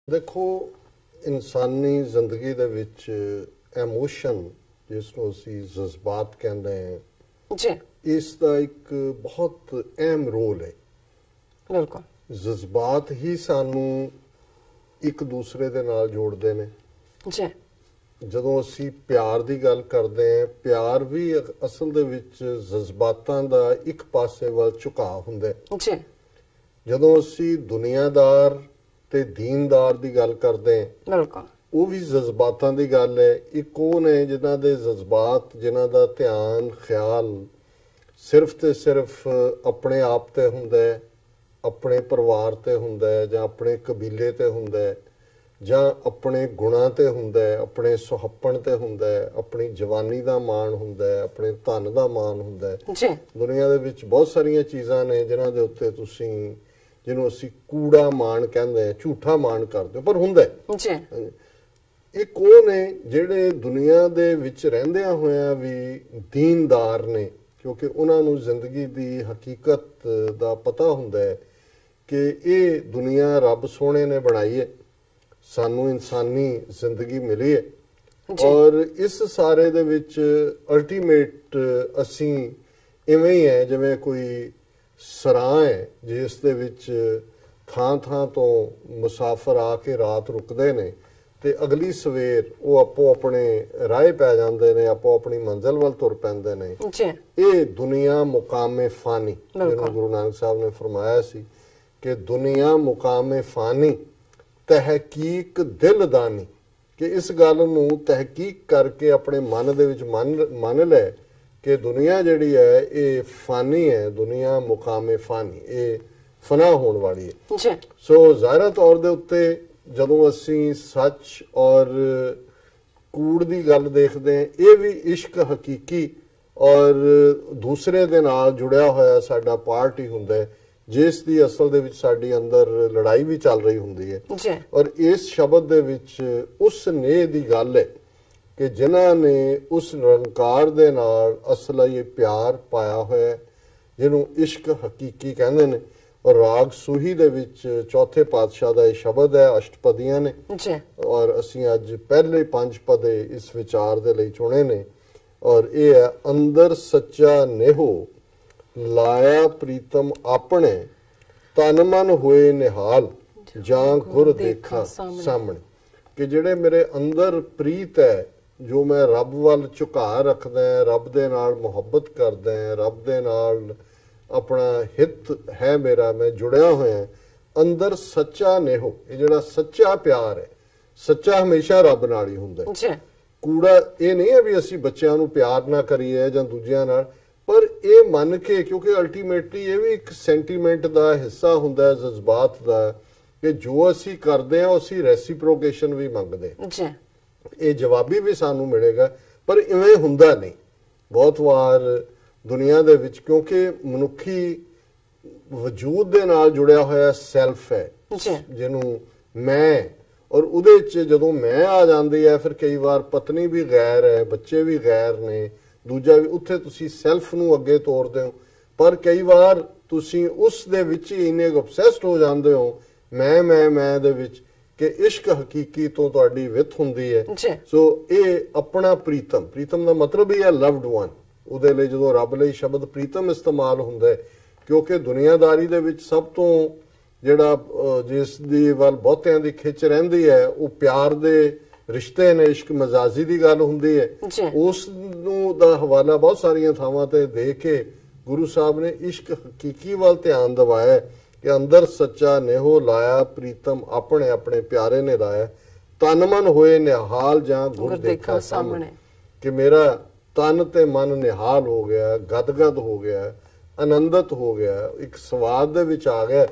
ਦੇਖੋ ਇਨਸਾਨੀ ਜ਼ਿੰਦਗੀ ਦੇ ਵਿੱਚ ਐਮੋਸ਼ਨ ਜਿਸ ਨੂੰ ਅਸੀਂ ਜਜ਼ਬਾਤ ਕਹਿੰਦੇ ਹਾਂ ਜੀ ਇਸ ਦਾ ਇੱਕ ਬਹੁਤ ਅਹਿਮ ਰੋਲ ਹੈ। ਬਿਲਕੁਲ ਜਜ਼ਬਾਤ ਹੀ ਸਾਨੂੰ ਇੱਕ ਦੂਸਰੇ ਦੇ ਨਾਲ ਜੋੜਦੇ ਨੇ। ਜੀ ਜਦੋਂ ਅਸੀਂ ਪਿਆਰ ਦੀ ਗੱਲ ਕਰਦੇ ਹਾਂ, ਪਿਆਰ ਵੀ ਅਸਲ ਦੇ ਵਿੱਚ ਜਜ਼ਬਾਤਾਂ ਦਾ ਇੱਕ ਪਾਸੇ ਵੱਲ ਝੁਕਾਅ ਹੁੰਦਾ ਹੈ। ਜੀ ਜਦੋਂ ਅਸੀਂ ਦੁਨੀਆਦਾਰ ਤੇ ਦੀਨਦਾਰ ਦੀ ਗੱਲ ਕਰਦੇ ਹਾਂ, ਬਿਲਕੁਲ ਉਹ ਵੀ ਜਜ਼ਬਾਤਾਂ ਦੀ ਗੱਲ ਹੈ। ਇੱਕ ਉਹ ਨੇ ਜਿਨ੍ਹਾਂ ਦੇ ਜਜ਼ਬਾਤ, ਜਿਨ੍ਹਾਂ ਦਾ ਧਿਆਨ ਖਿਆਲ ਸਿਰਫ ਤੇ ਸਿਰਫ ਆਪਣੇ ਆਪ ਤੇ ਹੁੰਦਾ ਹੈ, ਆਪਣੇ ਪਰਿਵਾਰ ਤੇ ਹੁੰਦਾ ਹੈ, ਜਾਂ ਆਪਣੇ ਕਬੀਲੇ ਤੇ ਹੁੰਦਾ ਹੈ, ਜਾਂ ਆਪਣੇ ਗੁਣਾਂ ਤੇ ਹੁੰਦਾ ਹੈ, ਆਪਣੇ ਸੁਹੱਪਣ ਤੇ ਹੁੰਦਾ ਹੈ, ਆਪਣੀ ਜਵਾਨੀ ਦਾ ਮਾਣ ਹੁੰਦਾ ਹੈ, ਆਪਣੇ ਧਨ ਦਾ ਮਾਣ ਹੁੰਦਾ ਹੈ। ਜੀ ਦੁਨੀਆ ਦੇ ਵਿੱਚ ਬਹੁਤ ਸਾਰੀਆਂ ਚੀਜ਼ਾਂ ਨੇ ਜਿਨ੍ਹਾਂ ਦੇ ਉੱਤੇ ਤੁਸੀਂ, ਜਿਹਨੂੰ ਅਸੀਂ ਕੂੜਾ ਮਾਣ ਕਹਿੰਦੇ ਹਾਂ, ਝੂਠਾ ਮਾਣ ਕਰਦੇ ਹੋ, ਪਰ ਹੁੰਦਾ ਹੈ। ਜੀ ਇੱਕ ਉਹ ਨੇ ਜਿਹੜੇ ਦੁਨੀਆ ਦੇ ਵਿੱਚ ਰਹਿੰਦਿਆਂ ਹੋਇਆਂ ਵੀ ਦੀਨਦਾਰ ਨੇ, ਕਿਉਂਕਿ ਉਹਨਾਂ ਨੂੰ ਜ਼ਿੰਦਗੀ ਦੀ ਹਕੀਕਤ ਦਾ ਪਤਾ ਹੁੰਦਾ ਹੈ ਕਿ ਇਹ ਦੁਨੀਆ ਰੱਬ ਸੋਹਣੇ ਨੇ ਬਣਾਈ ਹੈ, ਸਾਨੂੰ ਇਨਸਾਨੀ ਜ਼ਿੰਦਗੀ ਮਿਲੀ ਹੈ, ਔਰ ਇਸ ਸਾਰੇ ਦੇ ਵਿੱਚ ਅਲਟੀਮੇਟ ਅਸੀਂ ਇਵੇਂ ਹੀ ਹੈ ਜਿਵੇਂ ਕੋਈ ਸਰਾਂ ਹੈ ਜਿਸ ਦੇ ਵਿੱਚ ਥਾਂ ਥਾਂ ਤੋਂ ਮੁਸਾਫਰ ਆ ਕੇ ਰਾਤ ਰੁਕਦੇ ਨੇ ਤੇ ਅਗਲੀ ਸਵੇਰ ਉਹ ਆਪੋ ਆਪਣੇ ਰਾਹ ਪੈ ਜਾਂਦੇ ਨੇ, ਆਪੋ ਆਪਣੀ ਮੰਜ਼ਿਲ ਵੱਲ ਤੁਰ ਪੈਂਦੇ ਨੇ। ਇਹ ਦੁਨੀਆ ਮੁਕਾਮੇ ਫਾਨੀ, ਜਿਹਨੂੰ ਗੁਰੂ ਨਾਨਕ ਸਾਹਿਬ ਨੇ ਫਰਮਾਇਆ ਸੀ ਕਿ ਦੁਨੀਆ ਮੁਕਾਮੇ ਫਾਨੀ ਤਹਿਕੀਕ ਦਿਲਦਾਨੀ, ਕਿ ਇਸ ਗੱਲ ਨੂੰ ਤਹਿਕੀਕ ਕਰਕੇ ਆਪਣੇ ਮਨ ਦੇ ਵਿੱਚ ਮੰਨ ਲੈ ਕਿ ਦੁਨੀਆ ਜਿਹੜੀ ਹੈ ਇਹ ਫਾਨੀ ਹੈ, ਦੁਨੀਆ ਮੁਕਾਮੇ ਫਾਨੀ, ਇਹ ਫਨਾ ਹੋਣ ਵਾਲੀ ਹੈ। ਸੋ ਜ਼ਾਹਿਰਾ ਤੌਰ ਦੇ ਉੱਤੇ ਜਦੋਂ ਅਸੀਂ ਸੱਚ ਔਰ ਕੂੜ ਦੀ ਗੱਲ ਦੇਖਦੇ ਹਾਂ, ਇਹ ਵੀ ਇਸ਼ਕ ਹਕੀਕੀ ਔਰ ਦੂਸਰੇ ਦੇ ਨਾਲ ਜੁੜਿਆ ਹੋਇਆ ਸਾਡਾ ਪਾਰਟ ਹੀ ਹੁੰਦਾ ਹੈ, ਜਿਸ ਦੀ ਅਸਲ ਦੇ ਵਿੱਚ ਸਾਡੀ ਅੰਦਰ ਲੜਾਈ ਵੀ ਚੱਲ ਰਹੀ ਹੁੰਦੀ ਹੈ। ਔਰ ਇਸ ਸ਼ਬਦ ਦੇ ਵਿੱਚ ਉਸ ਨੇਹ ਦੀ ਗੱਲ ਹੈ ਕਿ ਜਿਨ੍ਹਾਂ ਨੇ ਉਸ ਨਿਰੰਕਾਰ ਦੇ ਨਾਲ ਅਸਲ ਇਹ ਪਿਆਰ ਪਾਇਆ ਹੋਇਆ, ਜਿਹਨੂੰ ਇਸ਼ਕ ਹਕੀਕੀ ਕਹਿੰਦੇ ਨੇ। ਔਰ ਰਾਗ ਸੂਹੀ ਦੇ ਵਿੱਚ ਚੌਥੇ ਪਾਤਸ਼ਾਹ ਦਾ ਇਹ ਸ਼ਬਦ ਹੈ, ਅਸ਼ਟਪਦੀਆਂ ਨੇ, ਔਰ ਅਸੀਂ ਅੱਜ ਪਹਿਲੇ 5 ਪਦੇ ਇਸ ਵਿਚਾਰ ਦੇ ਲਈ ਚੁਣੇ ਨੇ। ਔਰ ਇਹ ਹੈ, ਅੰਦਰ ਸੱਚਾ ਨੇਹੋ ਲਾਇਆ ਪ੍ਰੀਤਮ ਆਪਣੇ, ਤਨ ਮਨ ਹੋਏ ਨਿਹਾਲ ਜਾਂ ਗੁਰ ਦੇਖਾ ਸਾਹਮਣੇ, ਕਿ ਜਿਹੜੇ ਮੇਰੇ ਅੰਦਰ ਪ੍ਰੀਤ ਹੈ, ਜੋ ਮੈਂ ਰੱਬ ਵੱਲ ਝੁਕਾਅ ਰੱਖਦਾ, ਰੱਬ ਦੇ ਨਾਲ ਮੁਹੱਬਤ ਕਰਦਾ, ਰੱਬ ਦੇ ਨਾਲ ਆਪਣਾ ਹਿੱਤ ਹੈ ਮੇਰਾ, ਮੈਂ ਜੁੜਿਆ ਹੋਇਆ ਅੰਦਰ ਸੱਚਾ ਨੇਹੋ। ਇਹ ਜਿਹੜਾ ਸੱਚਾ ਪਿਆਰ ਹੈ, ਸੱਚਾ ਹਮੇਸ਼ਾ ਰੱਬ ਨਾਲ ਹੀ ਹੁੰਦਾ ਹੈ। ਕੂੜਾ ਇਹ ਨਹੀਂ ਹੈ ਵੀ ਅਸੀਂ ਬੱਚਿਆਂ ਨੂੰ ਪਿਆਰ ਨਾ ਕਰੀਏ ਜਾਂ ਦੂਜਿਆਂ ਨਾਲ, ਪਰ ਇਹ ਮੰਨ ਕੇ, ਕਿਉਂਕਿ ਅਲਟੀਮੇਟਲੀ ਇਹ ਵੀ ਇੱਕ ਸੈਂਟੀਮੈਂਟ ਦਾ ਹਿੱਸਾ ਹੁੰਦਾ ਹੈ, ਜਜ਼ਬਾਤ ਦਾ, ਕਿ ਜੋ ਅਸੀਂ ਕਰਦੇ ਹਾਂ ਅਸੀਂ ਰੈਸੀਪ੍ਰੋਕੇਸ਼ਨ ਵੀ ਮੰਗਦੇ, ਇਹ ਜਵਾਬੀ ਵੀ ਸਾਨੂੰ ਮਿਲੇਗਾ, ਪਰ ਇਵੇਂ ਹੁੰਦਾ ਨਹੀਂ। ਬਹੁਤ ਵਾਰ ਦੁਨੀਆ ਦੇ ਵਿੱਚ, ਕਿਉਂਕਿ ਮਨੁੱਖੀ ਵਜੂਦ ਦੇ ਨਾਲ ਜੁੜਿਆ ਹੋਇਆ ਸੈਲਫ ਹੈ, ਜਿਹਨੂੰ ਮੈਂ, ਔਰ ਉਹਦੇ 'ਚ ਜਦੋਂ ਮੈਂ ਆ ਜਾਂਦੀ ਹੈ, ਫਿਰ ਕਈ ਵਾਰ ਪਤਨੀ ਵੀ ਗੈਰ ਹੈ, ਬੱਚੇ ਵੀ ਗੈਰ ਨੇ, ਦੂਜਾ ਵੀ, ਉੱਥੇ ਤੁਸੀਂ ਸੈਲਫ ਨੂੰ ਅੱਗੇ ਤੋਰਦੇ ਹੋ। ਪਰ ਕਈ ਵਾਰ ਤੁਸੀਂ ਉਸ ਦੇ ਵਿੱਚ ਹੀ ਇੰਨੇ obsessed ਹੋ ਜਾਂਦੇ ਹੋ ਮੈਂ ਦੇ ਵਿੱਚ, ਕਿ ਇਸ਼ਕ ਹਕੀਕੀ ਤੋਂ ਤੁਹਾਡੀ ਵਿੱਥ ਹੁੰਦੀ ਹੈ। ਸੋ ਇਹ ਆਪਣਾ ਪ੍ਰੀਤਮ ਦਾ ਮਤਲਬ ਹੀ ਹੈ ਲਵਡ ਵਨ। ਉਹਦੇ ਲਈ ਜਦੋਂ ਰੱਬ ਲਈ ਸ਼ਬਦ ਪ੍ਰੀਤਮ ਇਸਤੇਮਾਲ ਹੁੰਦਾ ਹੈ, ਕਿਉਂਕਿ ਦੁਨੀਆਦਾਰੀ ਦੇ ਵਿੱਚ ਸਭ ਤੋਂ ਜਿਹੜਾ ਜਿਸ ਦੀ ਵੱਲ ਬਹੁਤਿਆਂ ਦੀ ਖਿੱਚ ਰਹਿੰਦੀ ਹੈ, ਉਹ ਪਿਆਰ ਦੇ ਰਿਸ਼ਤੇ ਨੇ, ਇਸ਼ਕ ਮਜ਼ਾਜੀ ਦੀ ਗੱਲ ਹੁੰਦੀ ਹੈ। ਉਸ ਨੂੰ ਦਾ ਹਵਾਲਾ ਬਹੁਤ ਸਾਰੀਆਂ ਥਾਵਾਂ ਤੇ ਦੇ ਕੇ ਗੁਰੂ ਸਾਹਿਬ ਨੇ ਇਸ਼ਕ ਹਕੀਕੀ ਵੱਲ ਧਿਆਨ ਦਿਵਾਇਆ ਕਿ ਅੰਦਰ ਸੱਚਾ ਨੇਹੋ ਲਾਇਆ ਪ੍ਰੀਤਮ ਆਪਣੇ, ਆਪਣੇ ਪਿਆਰੇ ਨੇ ਲਾਇਆ, ਤਨ ਮਨ ਹੋਏ ਨਿਹਾਲ ਜਾਂ ਗੁਰ ਦੇਖਾ ਸਾਹਮਣੇ, ਕਿ ਮੇਰਾ ਤਨ ਤੇ ਮਨ ਨਿਹਾਲ ਹੋ ਗਿਆ, ਗਦਗਦ ਹੋ ਗਿਆ, ਆਨੰਦਿਤ ਹੋ ਗਿਆ, ਇੱਕ ਸਵਾਦ ਦੇ ਵਿੱਚ ਆ ਗਿਆ,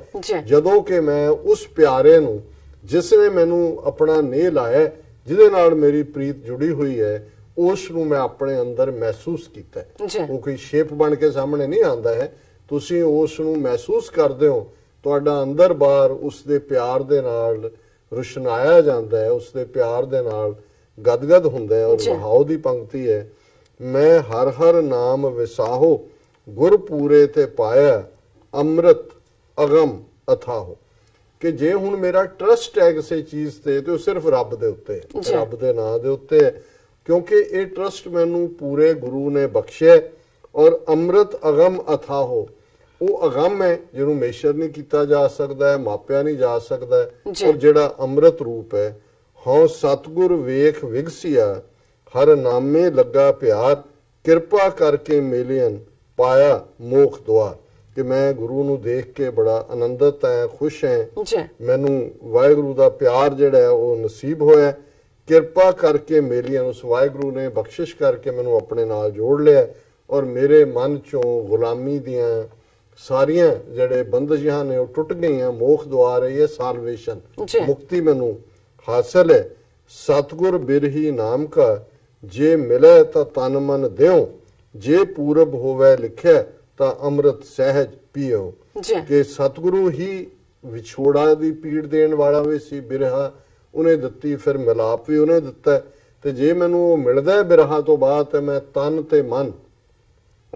ਜਦੋਂ ਕਿ ਮੈਂ ਉਸ ਪਿਆਰੇ ਨੂੰ, ਜਿਸ ਨੇ ਮੈਨੂੰ ਆਪਣਾ ਨੇਹ ਲਾਇਆ, ਜਿਹਦੇ ਨਾਲ ਮੇਰੀ ਪ੍ਰੀਤ ਜੁੜੀ ਹੋਈ ਹੈ, ਉਸ ਨੂੰ ਮੈਂ ਆਪਣੇ ਅੰਦਰ ਮਹਿਸੂਸ ਕੀਤਾ। ਉਹ ਕੋਈ ਸ਼ੇਪ ਬਣ ਕੇ ਸਾਹਮਣੇ ਨਹੀਂ ਆਉਂਦਾ ਹੈ, ਤੁਸੀਂ ਉਸ ਨੂੰ ਮਹਿਸੂਸ ਕਰਦੇ ਹੋ, ਤੁਹਾਡਾ ਅੰਦਰ ਬਾਹਰ ਉਸ ਦੇ ਪਿਆਰ ਦੇ ਨਾਲ ਰੁਸ਼ਨਾਇਆ ਜਾਂਦਾ ਹੈ, ਉਸ ਦੇ ਪਿਆਰ ਦੇ ਨਾਲ ਗਦਗਦ ਹੁੰਦਾ ਹੈ। ਔਰ ਬਹਾਉ ਦੀ ਪੰਕਤੀ ਹੈ, ਮੈਂ ਹਰ ਹਰ ਨਾਮ ਵਿਸਾਹੋ, ਗੁਰ ਪੂਰੇ ਤੇ ਪਾਇਆ, ਅੰਮ੍ਰਿਤ ਅਗਮ ਅਥਾਹੋ, ਕਿ ਜੇ ਹੁਣ ਮੇਰਾ ਟਰਸਟ ਹੈ ਕਿਸੇ ਚੀਜ਼ ਤੇ ਉਹ ਸਿਰਫ ਰੱਬ ਦੇ ਉੱਤੇ ਹੈ, ਰੱਬ ਦੇ ਨਾਂ ਦੇ ਉੱਤੇ ਹੈ, ਕਿਉਂਕਿ ਇਹ ਟਰਸਟ ਮੈਨੂੰ ਪੂਰੇ ਗੁਰੂ ਨੇ ਬਖਸ਼ਿਆ। ਔਰ ਅੰਮ੍ਰਿਤ ਅਗਮ ਅਥਾਹੋ, ਉਹ ਅਗਮ ਹੈ ਜਿਹਨੂੰ ਮੇਸ਼ਰ ਨਹੀਂ ਕੀਤਾ ਜਾ ਸਕਦਾ ਹੈ, ਮਾਪਿਆ ਨਹੀਂ ਜਾ ਸਕਦਾ ਹੈ। ਔਰ ਜਿਹੜਾ ਅੰਮ੍ਰਿਤ ਰੂਪ ਹੈ, ਹਉ ਸਤਿਗੁਰ ਵੇਖ ਵਿਗਸਿਆ, ਹਰ ਨਾਮੇ ਲੱਗਾ ਪਿਆਰ, ਕਿਰਪਾ ਕਰਕੇ ਮੇਲਿਆਂ ਪਾਇਆ ਮੋਖ ਦੁਆਰ। ਕਿ ਮੈਂ ਗੁਰੂ ਨੂੰ ਦੇਖ ਕੇ ਬੜਾ ਆਨੰਦਿਤ ਹੈ, ਖੁਸ਼ ਹੈ, ਮੈਨੂੰ ਵਾਹਿਗੁਰੂ ਦਾ ਪਿਆਰ ਜਿਹੜਾ ਹੈ ਉਹ ਨਸੀਬ ਹੋਇਆ। ਕਿਰਪਾ ਕਰਕੇ ਮੇਲਿਆਂ, ਉਸ ਵਾਹਿਗੁਰੂ ਨੇ ਬਖਸ਼ਿਸ਼ ਕਰਕੇ ਮੈਨੂੰ ਆਪਣੇ ਨਾਲ ਜੋੜ ਲਿਆ ਔਰ ਮੇਰੇ ਮਨ ਚੋਂ ਗੁਲਾਮੀ ਦੀਆਂ ਸਾਰੀਆਂ ਜਿਹੜੇ ਬੰਦਸ਼ਾਂ ਨੇ ਉਹ ਟੁੱਟ ਗਈਆਂ। ਮੋਖ ਦੁਆਰ ਹੈ ਇਹ ਸਾਲਵੇਸ਼ਨ, ਮੁਕਤੀ ਮੈਨੂੰ ਹਾਸਲ ਹੈ। ਸਤਿਗੁਰ ਬਿਰਹੀ ਨਾਮ ਕਾ, ਜੇ ਮਿਲੇ ਤਾਂ ਤਨ ਮਨ ਦਿਓ, ਜੇ ਪੂਰਬ ਹੋਵੇ ਲਿਖਿਆ ਤਾਂ ਅੰਮ੍ਰਿਤ ਸਹਿਜ ਪੀਓ। ਕਿ ਸਤਿਗੁਰੂ ਹੀ ਵਿਛੋੜਾ ਦੀ ਪੀੜ ਦੇਣ ਵਾਲਾ ਵੀ ਸੀ, ਬਿਰਹਾ ਉਹਨੇ ਦਿੱਤੀ, ਫਿਰ ਮਿਲਾਪ ਵੀ ਉਹਨੇ ਦਿੱਤਾ। ਤੇ ਜੇ ਮੈਨੂੰ ਉਹ ਮਿਲਦਾ ਬਿਰਹਾ ਤੋਂ ਬਾਅਦ ਤੇ ਮੈਂ ਤਨ ਤੇ ਮਨ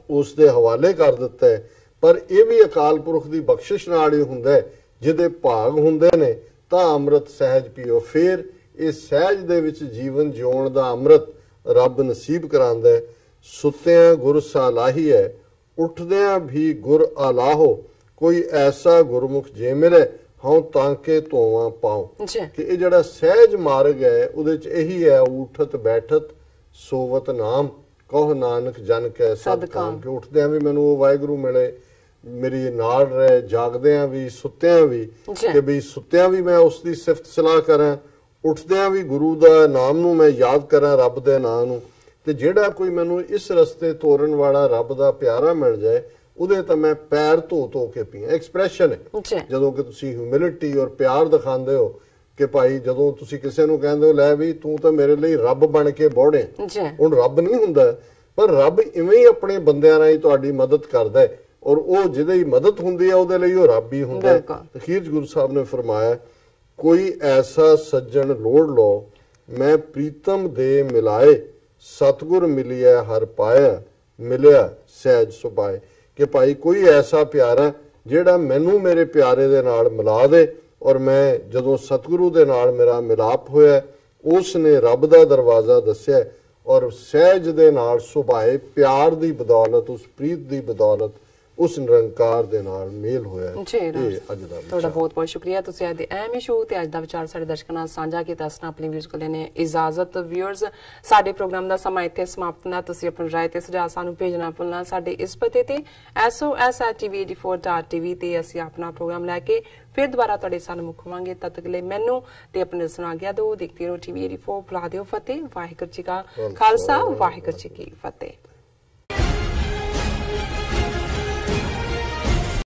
ਉਸ ਦੇ ਹਵਾਲੇ ਕਰ ਦਿੱਤਾ ਹੈ। ਪਰ ਇਹ ਵੀ ਅਕਾਲ ਪੁਰਖ ਦੀ ਬਖਸ਼ਿਸ਼ ਨਾਲ ਹੀ ਹੁੰਦਾ ਹੈ, ਜਿਹਦੇ ਭਾਗ ਹੁੰਦੇ ਨੇ ਤਾਂ ਅੰਮ੍ਰਿਤ ਸਹਿਜ ਪੀਓ। ਫਿਰ ਇਹ ਸਹਿਜ ਦੇ ਵਿੱਚ ਜੀਵਨ ਜਿਉਣ ਦਾ ਅੰਮ੍ਰਿਤ ਰੱਬ ਨਸੀਬ ਕਰਾਂਦਾ ਹੈ। ਸੁੱਤਿਆਂ ਗੁਰ ਸਾਲਾਹੀ ਹੈ, ਉੱਠਦਿਆਂ ਵੀ ਗੁਰ ਆਲਾਹੋ, ਕੋਈ ਐਸਾ ਗੁਰਮੁਖ ਜੇ ਮਿਲੇ, ਹਉ ਤਾਂ ਕੇ ਧੋਵਾਂ ਪਾਉ। ਕਿ ਇਹ ਜਿਹੜਾ ਸਹਿਜ ਮਾਰਗ ਹੈ ਉਹਦੇ ਚ ਇਹੀ ਹੈ, ਉਠਤ ਬੈਠਤ ਸੋਵਤ ਨਾਮ, ਕਹੁ ਨਾਨਕ ਜਨ ਕੈ ਸਦਕਾਮ। ਕਿ ਉੱਠਦਿਆਂ ਵੀ ਮੈਨੂੰ ਉਹ ਵਾਹਿਗੁਰੂ ਮਿਲੇ, ਮੇਰੀ ਨਾਲ ਰਹੇ, ਜਾਗਦਿਆਂ ਵੀ ਸੁੱਤਿਆਂ ਵੀ, ਕਿ ਵੀ ਸੁੱਤਿਆਂ ਵੀ ਮੈਂ ਉਸ ਦੀ ਸਿਫਤ ਸਲਾਹ ਕਰਾਂ, ਉੱਠਦਿਆਂ ਵੀ ਗੁਰੂ ਦਾ ਨਾਮ ਨੂੰ ਮੈਂ ਯਾਦ ਕਰਾਂ, ਰੱਬ ਦੇ ਨਾਂ ਨੂੰ। ਤੇ ਜਿਹੜਾ ਕੋਈ ਮੈਨੂੰ ਇਸ ਰਸਤੇ ਤੋਰਨ ਵਾਲਾ ਰੱਬ ਦਾ ਪਿਆਰਾ ਮਿਲ ਜਾਏ, ਉਹਦੇ ਤਾਂ ਮੈਂ ਪੈਰ ਧੋ ਕੇ ਪੀਆਂ। ਐਕਸਪ੍ਰੈਸ਼ਨ ਹੈ ਜਦੋਂ ਕਿ ਤੁਸੀਂ ਹਿਊਮਿਲਿਟੀ ਔਰ ਪਿਆਰ ਦਿਖਾਉਂਦੇ ਹੋ ਕਿ ਭਾਈ ਜਦੋਂ ਤੁਸੀਂ ਕਿਸੇ ਨੂੰ ਕਹਿੰਦੇ ਹੋ ਲੈ ਵੀ ਤੂੰ ਤਾਂ ਮੇਰੇ ਲਈ ਰੱਬ ਬਣ ਕੇ ਬੋੜੇ, ਹੁਣ ਰੱਬ ਨਹੀਂ ਹੁੰਦਾ, ਪਰ ਰੱਬ ਇਵੇਂ ਹੀ ਆਪਣੇ ਬੰਦਿਆਂ ਰਾਹੀਂ ਤੁਹਾਡੀ ਮਦਦ ਕਰਦਾ ਹੈ। ਔਰ ਉਹ ਜਿਹਦੇ ਹੀ ਮਦਦ ਹੁੰਦੀ ਹੈ ਉਹਦੇ ਲਈ ਉਹ ਰੱਬ ਹੀ ਹੁੰਦਾ ਹੈ। ਅਖੀਰ 'ਚ ਗੁਰੂ ਸਾਹਿਬ ਨੇ ਫਰਮਾਇਆ, ਕੋਈ ਐਸਾ ਸੱਜਣ ਲੋੜ ਲੋ, ਮੈਂ ਪ੍ਰੀਤਮ ਦੇ ਮਿਲਾਏ, ਸਤਿਗੁਰ ਮਿਲਿਆ ਹਰ ਪਾਇਆ, ਮਿਲਿਆ ਸਹਿਜ ਸੁਭਾਏ। ਕਿ ਭਾਈ ਕੋਈ ਐਸਾ ਪਿਆਰਾ ਜਿਹੜਾ ਮੈਨੂੰ ਮੇਰੇ ਪਿਆਰੇ ਦੇ ਨਾਲ ਮਿਲਾ ਦੇ, ਔਰ ਮੈਂ ਜਦੋਂ ਸਤਿਗੁਰੂ ਦੇ ਨਾਲ ਮੇਰਾ ਮਿਲਾਪ ਹੋਇਆ, ਉਸ ਨੇ ਰੱਬ ਦਾ ਦਰਵਾਜ਼ਾ ਦੱਸਿਆ ਔਰ ਸਹਿਜ ਦੇ ਨਾਲ ਸੁਭਾਏ, ਪਿਆਰ ਦੀ ਬਦੌਲਤ, ਉਸ ਪ੍ਰੀਤ ਦੀ ਬਦੌਲਤ ਉਸ ਨਿਰੰਕਾਰ ਦੇ ਨਾਲ ਮੇਲ ਹੋਇਆ। ਇਹ ਅੱਜ ਦਾ ਤੁਹਾਡਾ ਬਹੁਤ ਬਹੁਤ ਸ਼ੁਕਰੀਆ। ਤੁਸੀਂ ਅੱਜ ਦੇ ਅਹਿਮ ਇਸ਼ੂ ਤੇ ਅੱਜ ਦਾ ਵਿਚਾਰ ਸਾਡੇ ਦਰਸ਼ਕਾਂ ਨਾਲ ਸਾਂਝਾ ਕੀਤਾ। ਅਸਨਾ ਆਪਣੀ ਵਿਊਜ਼ ਕੋਲ ਨੇ ਇਜਾਜ਼ਤ। ਵਿਊਅਰਸ, ਸਾਡੇ ਪ੍ਰੋਗਰਾਮ ਦਾ ਸਮਾਂ ਇੱਥੇ ਸਮਾਪਤ ਨਾ। ਤੁਸੀਂ ਆਪਣੀ ਰਾਏ ਤੇ ਸੁਝਾਅ ਸਾਨੂੰ ਭੇਜਣਾ ਭੁੱਲਣਾ। ਸਾਡੇ ਇਸ ਪਤੇ ਤੇ sos@tv84.tv ਤੇ ਅਸੀਂ ਆਪਣਾ ਪ੍ਰੋਗਰਾਮ ਲੈ ਕੇ ਫਿਰ ਦੁਬਾਰਾ ਤੁਹਾਡੇ ਸਾਹਮਣੇ ਮੁੱਖ ਹੋਵਾਂਗੇ। ਤਦ ਤੱਕ ਲਈ ਮੈਨੂੰ ਤੇ ਆਪਣੇ ਦਰਸ਼ਕਾਂ ਨੂੰ ਆਗਿਆ ਦਿਓ। ਦੇਖਦੇ ਰਹੋ TV84। ਬੁਲਾ ਦਿਓ ਫਤਿਹ। ਵਾਹਿਗੁਰੂ ਜੀ ਕਾ ਖਾਲਸਾ, ਵਾਹਿਗੁਰੂ ਜੀ ਕੀ ਫਤਿਹ।